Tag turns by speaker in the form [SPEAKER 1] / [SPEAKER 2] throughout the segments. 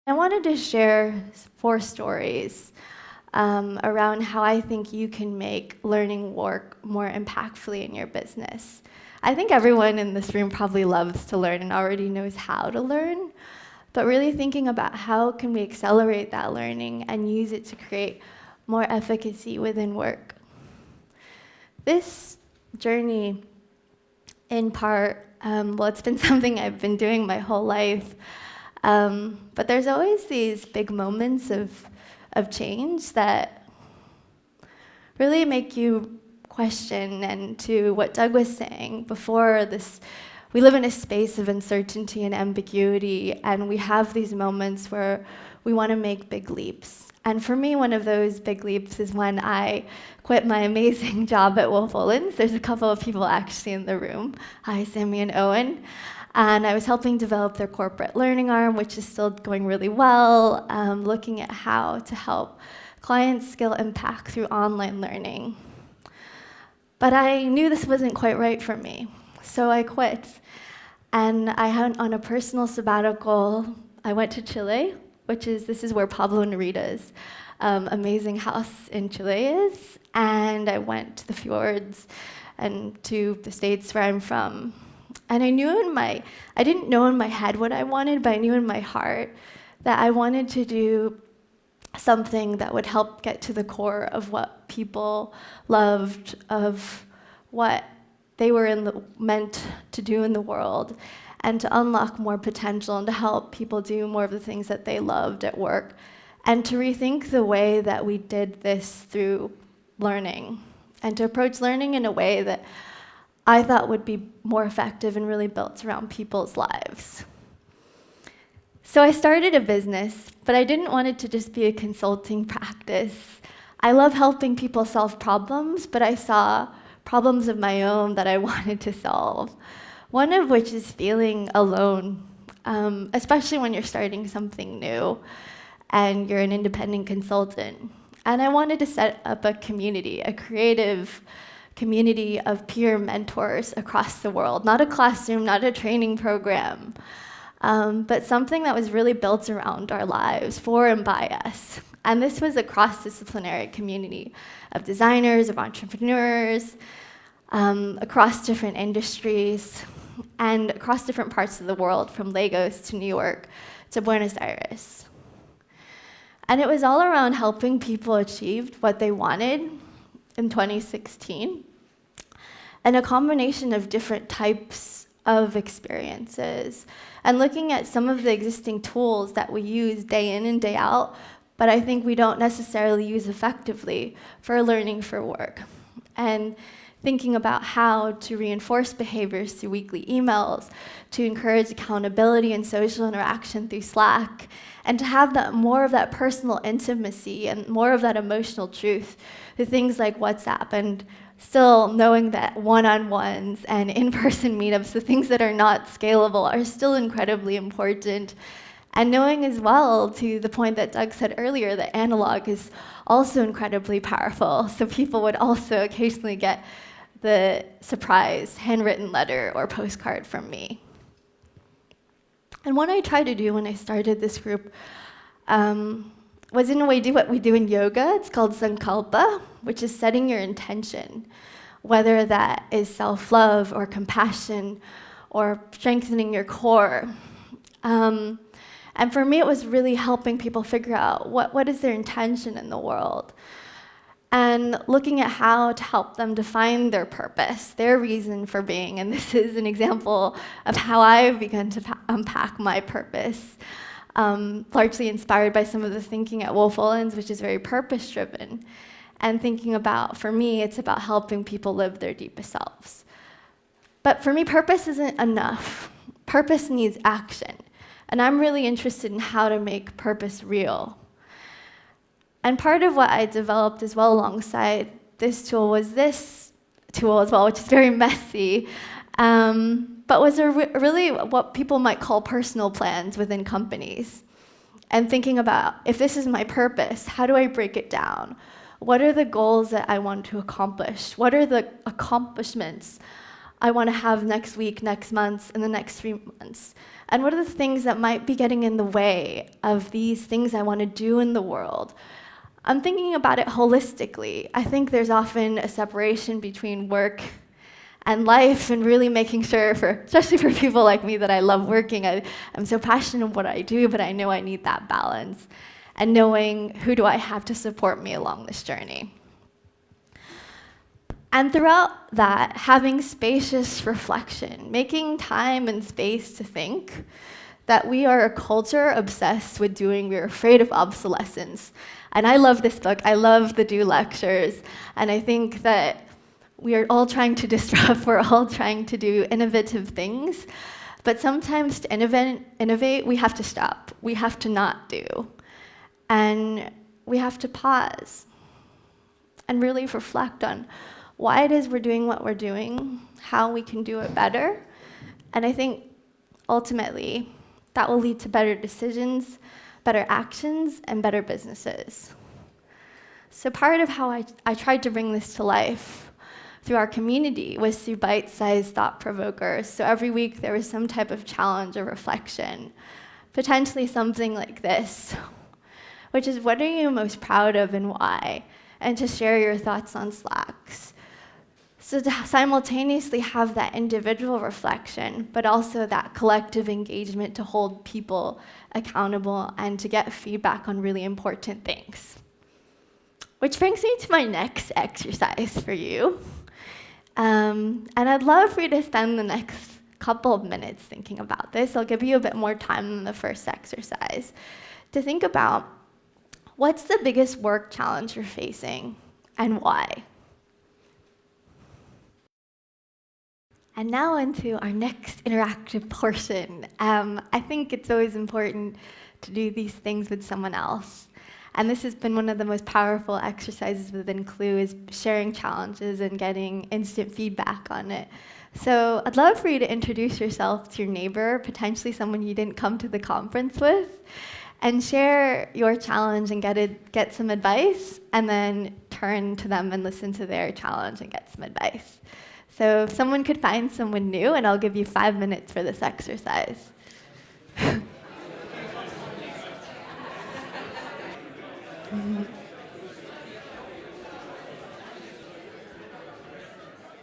[SPEAKER 1] I wanted to share 4 stories around how I think you can make learning work more impactfully in your business. I think everyone in this room probably loves to learn and already knows how to learn, but really thinking about how can we accelerate that learning and use it to create more efficacy within work. This journey, in part, it's been something I've been doing my whole life, but there's always these big moments of change that really make you question. And to what Doug was saying before this, we live in a space of uncertainty and ambiguity, and we have these moments where we want to make big leaps. And for me, one of those big leaps is when I quit my amazing job at Wolf Olins. There's a couple of people actually in the room. Hi, Sammy and Owen. And I was helping develop their corporate learning arm, which is still going really well, looking at how to help clients scale impact through online learning. But I knew this wasn't quite right for me, so I quit. And I went on a personal sabbatical. I went to Chile, this is where Pablo Neruda's amazing house in Chile is. And I went to the fjords and to the States where I'm from. And I didn't know in my head what I wanted, but I knew in my heart that I wanted to do something that would help get to the core of what people loved, of what they were meant to do in the world, and to unlock more potential and to help people do more of the things that they loved at work, and to rethink the way that we did this through learning, and to approach learning in a way that I thought would be more effective and really built around people's lives. So I started a business, but I didn't want it to just be a consulting practice. I love helping people solve problems, but I saw problems of my own that I wanted to solve. One of which is feeling alone, especially when you're starting something new and you're an independent consultant. And I wanted to set up a community, a creative community of peer mentors across the world, not a classroom, not a training program, but something that was really built around our lives, for and by us. And this was a cross-disciplinary community of designers, of entrepreneurs, across different industries, and across different parts of the world, from Lagos to New York to Buenos Aires. And it was all around helping people achieve what they wanted in 2016, and a combination of different types of experiences, and looking at some of the existing tools that we use day in and day out, but I think we don't necessarily use effectively for learning for work. And thinking about how to reinforce behaviors through weekly emails, to encourage accountability and social interaction through Slack, and to have more of that personal intimacy and more of that emotional truth through things like WhatsApp, and still knowing that one-on-ones and in-person meetups, the things that are not scalable, are still incredibly important. And knowing as well, to the point that Doug said earlier, that analog is also incredibly powerful. So people would also occasionally get the surprise handwritten letter or postcard from me. And what I tried to do when I started this group was in a way do what we do in yoga. It's called sankalpa, which is setting your intention, whether that is self-love or compassion or strengthening your core. And for me, it was really helping people figure out what is their intention in the world, and looking at how to help them define their purpose, their reason for being. And this is an example of how I've begun to unpack my purpose, largely inspired by some of the thinking at Wolf Olins, which is very purpose-driven. And thinking about, for me, it's about helping people live their deepest selves. But for me, purpose isn't enough. Purpose needs action. And I'm really interested in how to make purpose real. And part of what I developed as well alongside this tool was this tool as well, which is very messy, but was really what people might call personal plans within companies. And thinking about, if this is my purpose, how do I break it down? What are the goals that I want to accomplish? What are the accomplishments I want to have next week, next month, and the next 3 months? And what are the things that might be getting in the way of these things I want to do in the world? I'm thinking about it holistically. I think there's often a separation between work and life, and really making sure, especially for people like me that I love working, I'm so passionate in what I do, but I know I need that balance. And knowing who do I have to support me along this journey. And throughout that, having spacious reflection, making time and space to think that we are a culture obsessed with doing, we're afraid of obsolescence. And I love this book, I love the Do lectures, and I think that we are all trying to disrupt, we're all trying to do innovative things, but sometimes to innovate, we have to stop, we have to not do, and we have to pause and really reflect on why it is we're doing what we're doing, how we can do it better, and I think ultimately that will lead to better decisions, better actions, and better businesses. So part of how I tried to bring this to life through our community was through bite-sized thought provokers. So every week there was some type of challenge or reflection, potentially something like this, which is, what are you most proud of and why? And to share your thoughts on Slacks. So to simultaneously have that individual reflection, but also that collective engagement to hold people accountable and to get feedback on really important things. Which brings me to my next exercise for you. And I'd love for you to spend the next couple of minutes thinking about this. I'll give you a bit more time than the first exercise to think about what's the biggest work challenge you're facing and why. And now into our next interactive portion. I think it's always important to do these things with someone else. And this has been one of the most powerful exercises within Clue, is sharing challenges and getting instant feedback on it. So I'd love for you to introduce yourself to your neighbor, potentially someone you didn't come to the conference with, and share your challenge and get some advice, and then turn to them and listen to their challenge and get some advice. So if someone could find someone new, and I'll give you 5 minutes for this exercise.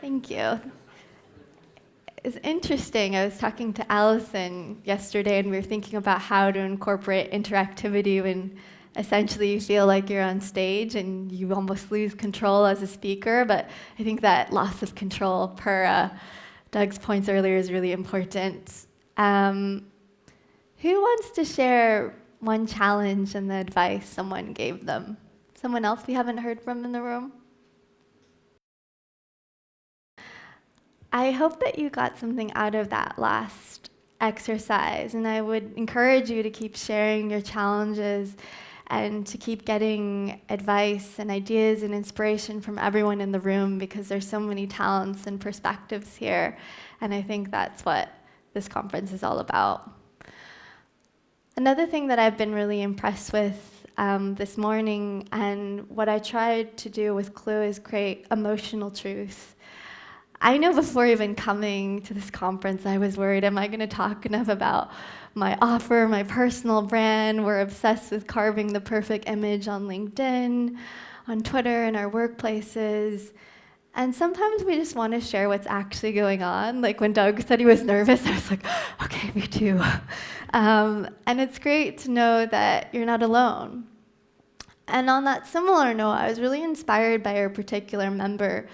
[SPEAKER 1] Thank you. It's interesting. I was talking to Allison yesterday, and we were thinking about how to incorporate interactivity when essentially you feel like you're on stage and you almost lose control as a speaker. But I think that loss of control, per Doug's points earlier, is really important. Who wants to share one challenge and the advice someone gave them? Someone else we haven't heard from in the room? I hope that you got something out of that last exercise, and I would encourage you to keep sharing your challenges and to keep getting advice and ideas and inspiration from everyone in the room, because there's so many talents and perspectives here, and I think that's what this conference is all about. Another thing that I've been really impressed with this morning, and what I tried to do with Clue, is create emotional truth. I know before even coming to this conference, I was worried, am I going to talk enough about my offer, my personal brand? We're obsessed with carving the perfect image on LinkedIn, on Twitter, in our workplaces. And sometimes we just want to share what's actually going on. Like when Doug said he was nervous, I was like, okay, me too. And it's great to know that you're not alone. And on that similar note, I was really inspired by a particular member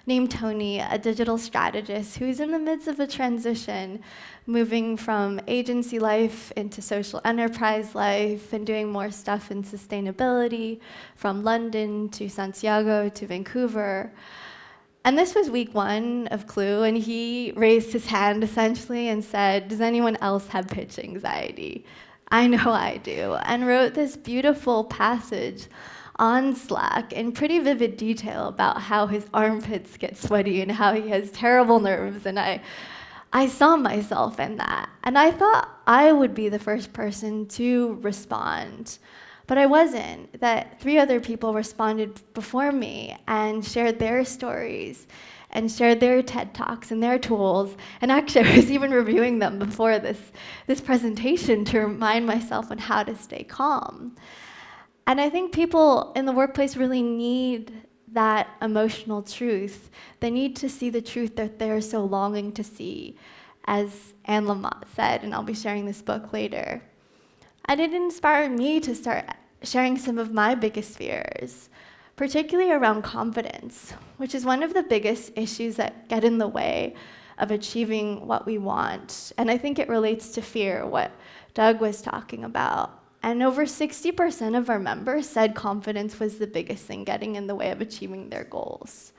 [SPEAKER 1] named Tony, a digital strategist who's in the midst of a transition, moving from agency life into social enterprise life and doing more stuff in sustainability, from London to Santiago to Vancouver. And this was week 1 of Clue, and he raised his hand essentially and said, does anyone else have pitch anxiety? I know I do, and wrote this beautiful passage on Slack in pretty vivid detail about how his armpits get sweaty and how he has terrible nerves, and I saw myself in that. And I thought I would be the first person to respond, but I wasn't. That 3 other people responded before me and shared their stories. and shared their TED Talks and their tools. And actually, I was even reviewing them before this presentation to remind myself on how to stay calm. And I think people in the workplace really need that emotional truth. They need to see the truth that they're so longing to see, as Anne Lamott said, and I'll be sharing this book later. And it inspired me to start sharing some of my biggest fears, particularly around confidence, which is one of the biggest issues that get in the way of achieving what we want. And I think it relates to fear, what Doug was talking about. And over 60% of our members said confidence was the biggest thing getting in the way of achieving their goals.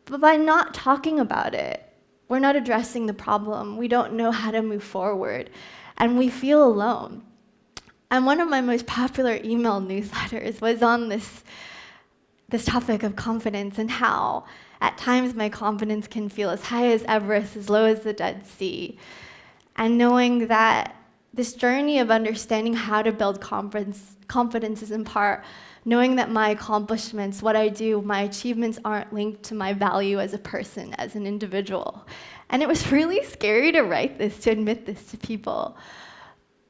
[SPEAKER 1] But by not talking about it, we're not addressing the problem. We don't know how to move forward, and we feel alone. And one of my most popular email newsletters was on this topic of confidence and how at times my confidence can feel as high as Everest, as low as the Dead Sea. And knowing that this journey of understanding how to build confidence is in part knowing that my accomplishments, what I do, my achievements aren't linked to my value as a person, as an individual. And it was really scary to write this, to admit this to people.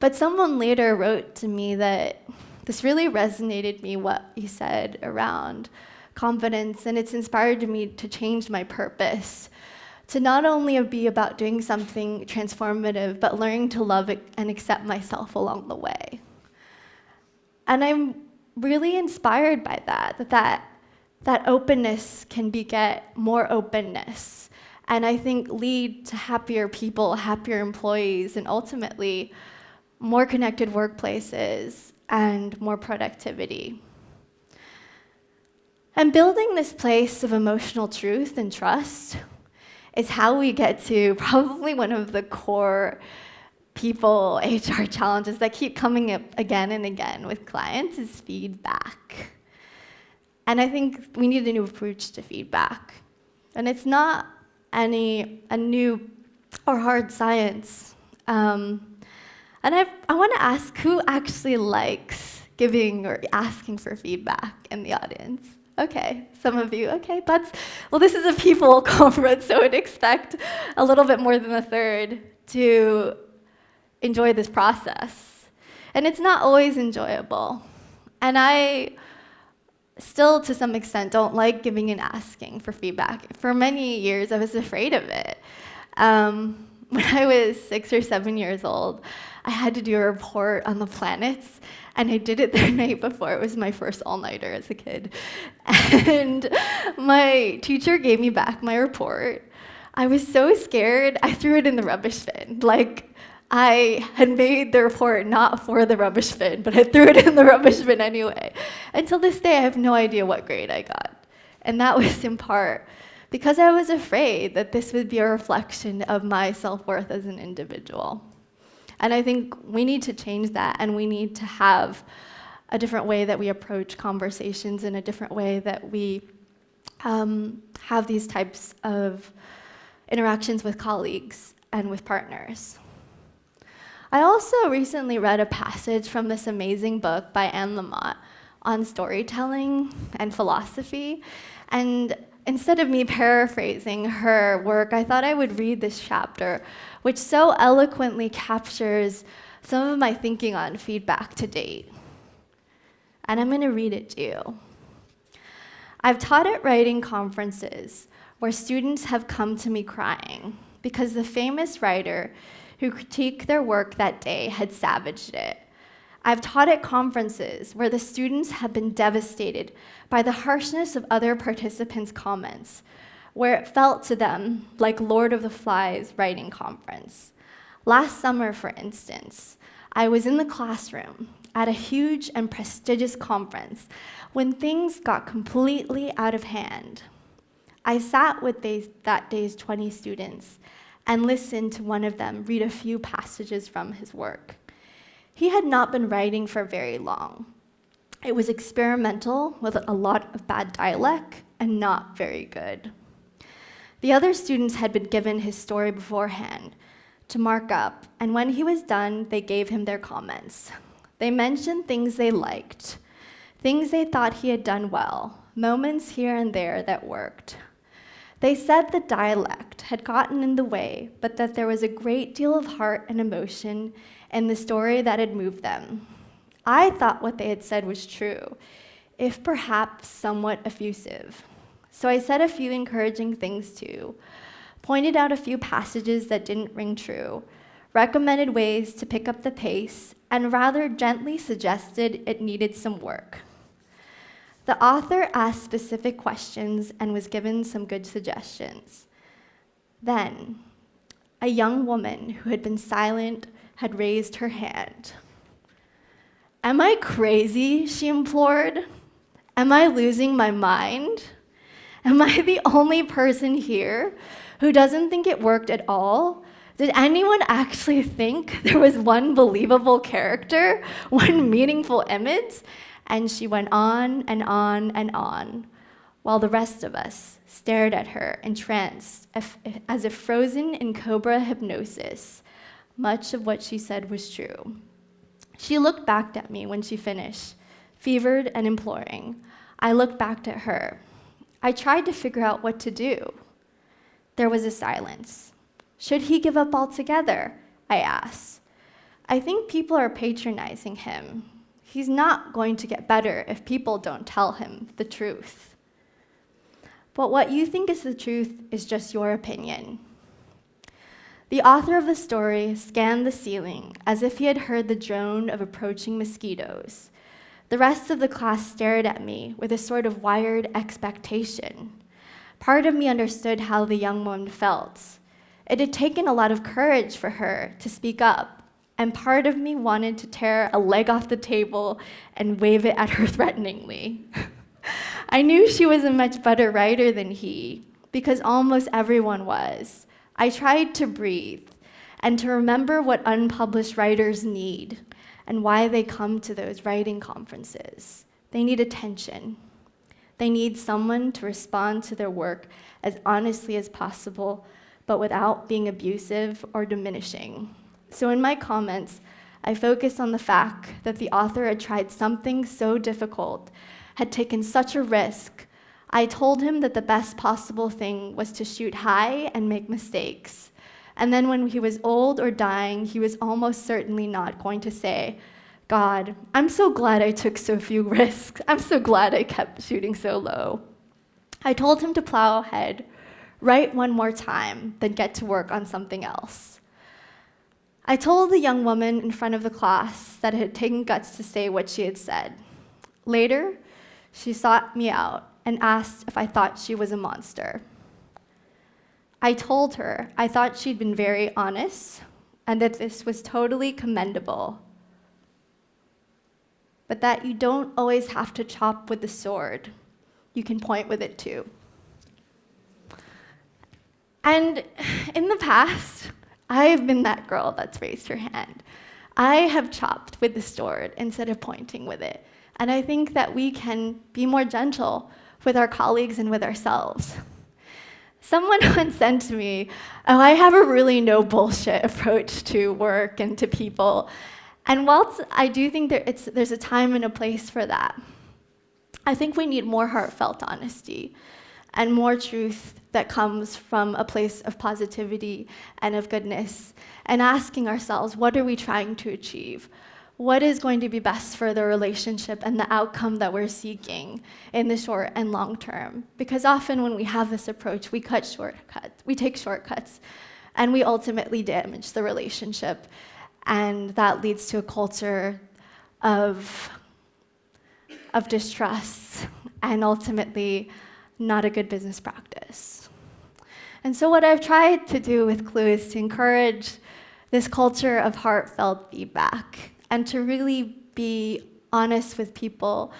[SPEAKER 1] But someone later wrote to me that this really resonated me, what he said around confidence, and it's inspired me to change my purpose, to not only be about doing something transformative, but learning to love it and accept myself along the way. And I'm really inspired by that openness can beget more openness, and I think lead to happier people, happier employees, and ultimately more connected workplaces and more productivity. And building this place of emotional truth and trust is how we get to probably one of the core people HR challenges that keep coming up again and again with clients is feedback. And I think we need a new approach to feedback. And it's not a new or hard science. And I want to ask, who actually likes giving or asking for feedback in the audience? Okay, some of you, okay, well, this is a people conference, so I'd expect a little bit more than a third to enjoy this process. And it's not always enjoyable. And I still, to some extent, don't like giving and asking for feedback. For many years, I was afraid of it. When I was 6 or 7 years old, I had to do a report on the planets, and I did it the night before. It was my first all-nighter as a kid. And my teacher gave me back my report. I was so scared, I threw it in the rubbish bin. Like, I had made the report not for the rubbish bin, but I threw it in the rubbish bin anyway. Until this day, I have no idea what grade I got. And that was in part because I was afraid that this would be a reflection of my self-worth as an individual. And I think we need to change that, and we need to have a different way that we approach conversations, and a different way that we have these types of interactions with colleagues and with partners. I also recently read a passage from this amazing book by Anne Lamott on storytelling and philosophy, and instead of me paraphrasing her work, I thought I would read this chapter, which so eloquently captures some of my thinking on feedback to date. And I'm going to read it to you. I've taught at writing conferences where students have come to me crying because the famous writer who critiqued their work that day had savaged it. I've taught at conferences where the students have been devastated by the harshness of other participants' comments, where it felt to them like Lord of the Flies writing conference. Last summer, for instance, I was in the classroom at a huge and prestigious conference when things got completely out of hand. I sat with that day's 20 students and listened to one of them read a few passages from his work. He had not been writing for very long. It was experimental with a lot of bad dialect and not very good. The other students had been given his story beforehand to mark up, and when he was done, they gave him their comments. They mentioned things they liked, things they thought he had done well, moments here and there that worked. They said the dialect had gotten in the way, but that there was a great deal of heart and emotion in the story that had moved them. I thought what they had said was true, if perhaps somewhat effusive. So I said a few encouraging things too, pointed out a few passages that didn't ring true, recommended ways to pick up the pace, and rather gently suggested it needed some work. The author asked specific questions and was given some good suggestions. Then, a young woman who had been silent had raised her hand. "Am I crazy?" she implored. "Am I losing my mind? Am I the only person here who doesn't think it worked at all? Did anyone actually think there was one believable character, one meaningful image?" And she went on and on and on, while the rest of us stared at her, entranced, as if frozen in cobra hypnosis. Much of what she said was true. She looked back at me when she finished, fevered and imploring. I looked back at her. I tried to figure out what to do. There was a silence. "Should he give up altogether?" I asked. "I think people are patronizing him. He's not going to get better if people don't tell him the truth." But what you think is the truth is just your opinion. The author of the story scanned the ceiling as if he had heard the drone of approaching mosquitoes. The rest of the class stared at me with a sort of wired expectation. Part of me understood how the young woman felt. It had taken a lot of courage for her to speak up, and part of me wanted to tear a leg off the table and wave it at her threateningly. I knew she was a much better writer than he, because almost everyone was. I tried to breathe and to remember what unpublished writers need and why they come to those writing conferences. They need attention. They need someone to respond to their work as honestly as possible, but without being abusive or diminishing. So in my comments, I focused on the fact that the author had tried something so difficult, had taken such a risk. I told him that the best possible thing was to shoot high and make mistakes. And then when he was old or dying, he was almost certainly not going to say, "God, I'm so glad I took so few risks. I'm so glad I kept shooting so low." I told him to plow ahead, write one more time, then get to work on something else. I told the young woman in front of the class that it had taken guts to say what she had said. Later, she sought me out and asked if I thought she was a monster. I told her I thought she'd been very honest and that this was totally commendable, but that you don't always have to chop with the sword. You can point with it too. And in the past, I have been that girl that's raised her hand. I have chopped with the sword instead of pointing with it. And I think that we can be more gentle with our colleagues and with ourselves. Someone once said to me, "Oh, I have a really no bullshit approach to work and to people." And whilst I do think there's a time and a place for that, I think we need more heartfelt honesty and more truth that comes from a place of positivity and of goodness, and asking ourselves, what are we trying to achieve? What is going to be best for the relationship and the outcome that we're seeking in the short and long term? Because often when we have this approach, we take shortcuts, and we ultimately damage the relationship. And that leads to a culture of distrust and ultimately not a good business practice. And so what I've tried to do with Clue is to encourage this culture of heartfelt feedback and to really be honest with people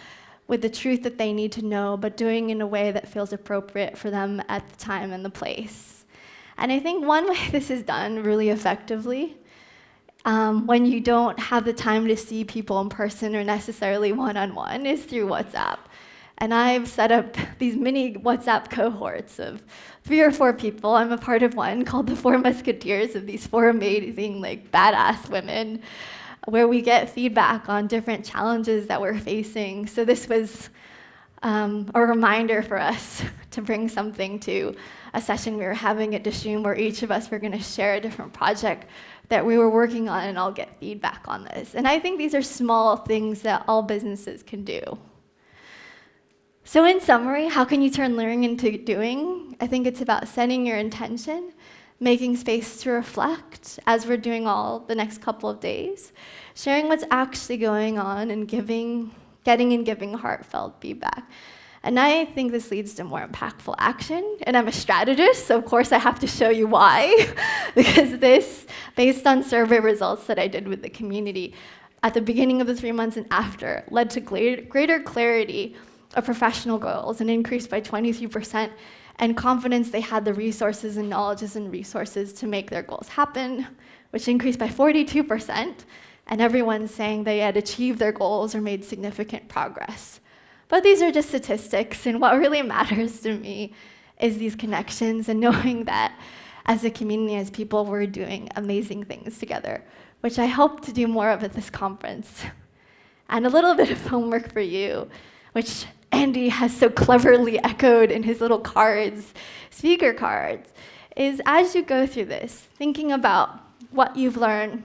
[SPEAKER 1] with the truth that they need to know, but doing it in a way that feels appropriate for them at the time and the place. And I think one way this is done really effectively, when you don't have the time to see people in person or necessarily one-on-one, is through WhatsApp. And I've set up these mini WhatsApp cohorts of 3 or 4 people. I'm a part of one called the 4 Musketeers, of these 4 amazing, badass women, where we get feedback on different challenges that we're facing. So this was a reminder for us to bring something to a session we were having at Dishoom where each of us were going to share a different project that we were working on and all get feedback on this. And I think these are small things that all businesses can do. So in summary, how can you turn learning into doing? I think it's about setting your intention, making space to reflect, as we're doing all the next couple of days, sharing what's actually going on, and getting and giving heartfelt feedback. And I think this leads to more impactful action. And I'm a strategist, so of course I have to show you why. Because this, based on survey results that I did with the community at the beginning of the 3 months and after, led to greater clarity of professional goals, an increase by 23%, and confidence they had the resources and knowledges and resources to make their goals happen, which increased by 42%, and everyone's saying they had achieved their goals or made significant progress. But these are just statistics, and what really matters to me is these connections and knowing that as a community, as people, we're doing amazing things together, which I hope to do more of at this conference. And a little bit of homework for you, which Andy has so cleverly echoed in his little cards, speaker cards, is as you go through this, thinking about what you've learned,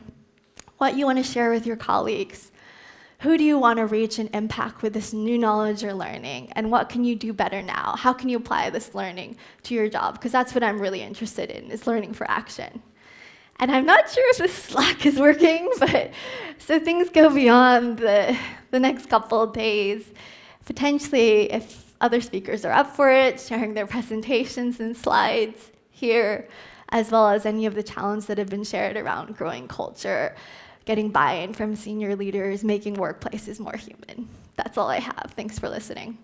[SPEAKER 1] what you want to share with your colleagues, who do you want to reach and impact with this new knowledge you're learning, and what can you do better now? How can you apply this learning to your job? Because that's what I'm really interested in, is learning for action. And I'm not sure if this Slack is working, but so things go beyond the next couple of days. Potentially, if other speakers are up for it, sharing their presentations and slides here, as well as any of the challenges that have been shared around growing culture, getting buy-in from senior leaders, making workplaces more human. That's all I have. Thanks for listening.